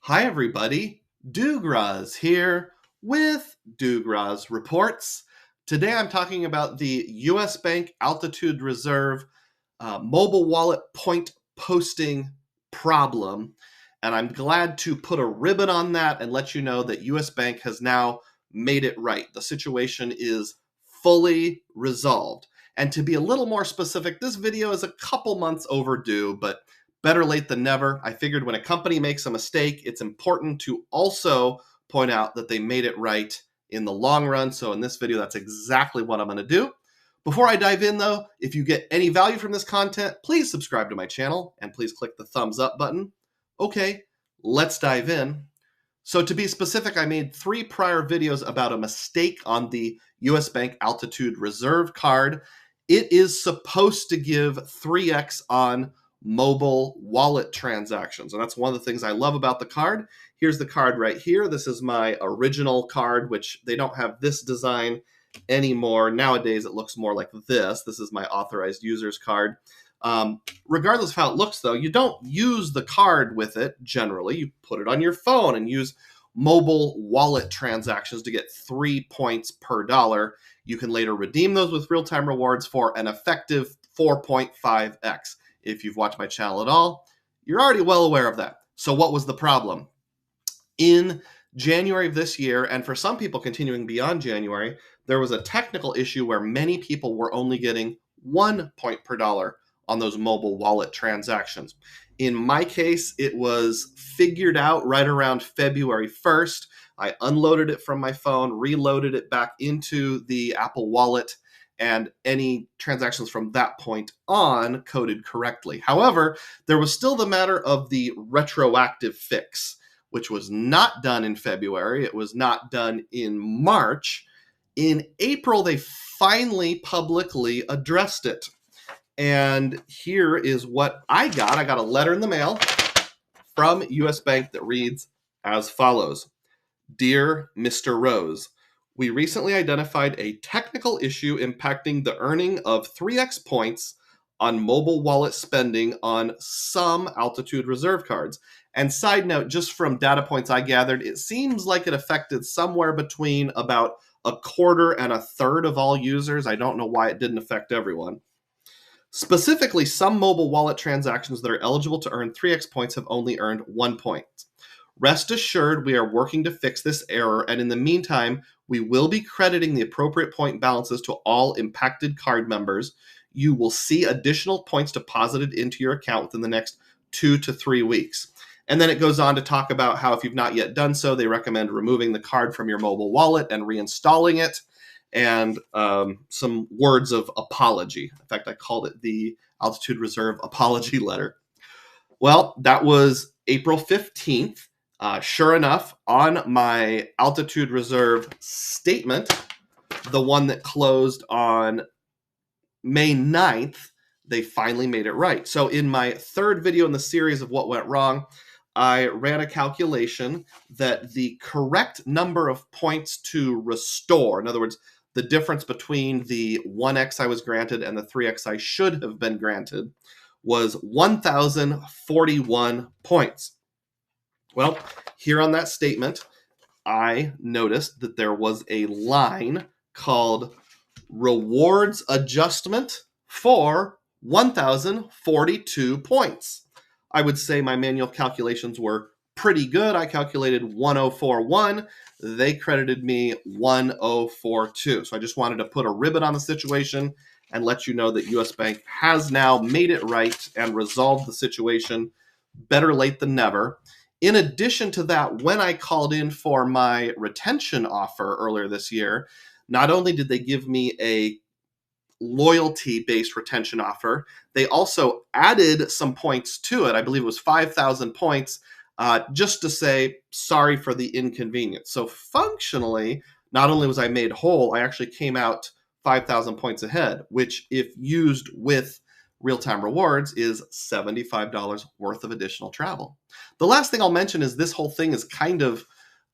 Hi everybody, DUGROZ here with DUGROZ Reports. Today I'm talking about the US Bank Altitude Reserve mobile wallet point posting problem. And I'm glad to put a ribbon on that and let you know that US Bank has now made it right. The situation is fully resolved. And to be a little more specific, this video is a couple months overdue, but better late than never. I figured when a company makes a mistake, it's important to also point out that they made it right in the long run. So in this video, that's exactly what I'm going to do. Before I dive in though, if you get any value from this content, please subscribe to my channel and please click the thumbs up button. Okay, let's dive in. So to be specific, I made 3 prior videos about a mistake on the US Bank Altitude Reserve card. It is supposed to give 3x on mobile wallet transactions. And that's one of the things I love about the card. Here's the card right here. This is my original card, which they don't have this design anymore. Nowadays, it looks more like this. This is my authorized user's card. Regardless of how it looks, though, you don't use the card with it generally. You put it on your phone and use mobile wallet transactions to get 3 points per dollar. You can later redeem those with real-time rewards for an effective 4.5x. If you've watched my channel at all, you're already well aware of that. So what was the problem? In January of this year, and for some people continuing beyond January, there was a technical issue where many people were only getting 1 point per dollar on those mobile wallet transactions. In my case, it was figured out right around February 1st. I unloaded it from my phone, reloaded it back into the Apple Wallet, and any transactions from that point on coded correctly. However, there was still the matter of the retroactive fix, which was not done in February. It was not done in March. In April, they finally publicly addressed it. And here is what I got. I got a letter in the mail from US Bank that reads as follows. Dear Mr. Rose, we recently identified a technical issue impacting the earning of 3x points on mobile wallet spending on some Altitude Reserve cards. And side note, just from data points I gathered, it seems like it affected somewhere between about 1/4 and 1/3 of all users. I don't know why it didn't affect everyone. Specifically, some mobile wallet transactions that are eligible to earn 3x points have only earned 1 point. Rest assured, we are working to fix this error, and in the meantime, we will be crediting the appropriate point balances to all impacted card members. You will see additional points deposited into your account within the next 2 to 3 weeks. And then it goes on to talk about how if you've not yet done so, they recommend removing the card from your mobile wallet and reinstalling it, and some words of apology. In fact, I called it the Altitude Reserve apology letter. Well, that was April 15th. Sure enough, on my Altitude Reserve statement, the one that closed on May 9th, they finally made it right. So in my 3rd video in the series of what went wrong, I ran a calculation that the correct number of points to restore, in other words, the difference between the 1x I was granted and the 3x I should have been granted, was 1,041 points. Well, here on that statement, I noticed that there was a line called rewards adjustment for 1,042 points. I would say my manual calculations were pretty good. I calculated 1,041. They credited me 1,042. So I just wanted to put a ribbon on the situation and let you know that US Bank has now made it right and resolved the situation. Better late than never. In addition to that, when I called in for my retention offer earlier this year, not only did they give me a loyalty-based retention offer, they also added some points to it. I believe it was 5,000 points, just to say sorry for the inconvenience. So functionally, not only was I made whole, I actually came out 5,000 points ahead, which if used with real-time rewards is $75 worth of additional travel. The last thing I'll mention is this whole thing is kind of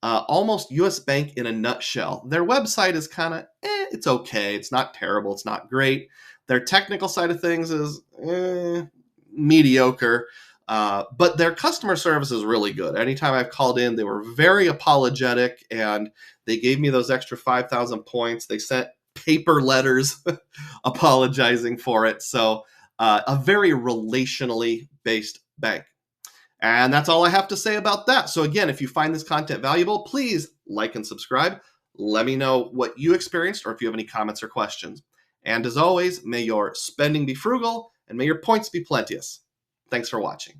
almost US Bank in a nutshell. Their website is kind of, it's okay. It's not terrible. It's not great. Their technical side of things is mediocre. But their customer service is really good. Anytime I've called in, they were very apologetic, and they gave me those extra 5,000 points. They sent paper letters apologizing for it. So a very relationally based bank. And that's all I have to say about that. So again, if you find this content valuable, please like and subscribe. Let me know what you experienced or if you have any comments or questions. And as always, may your spending be frugal and may your points be plenteous. Thanks for watching.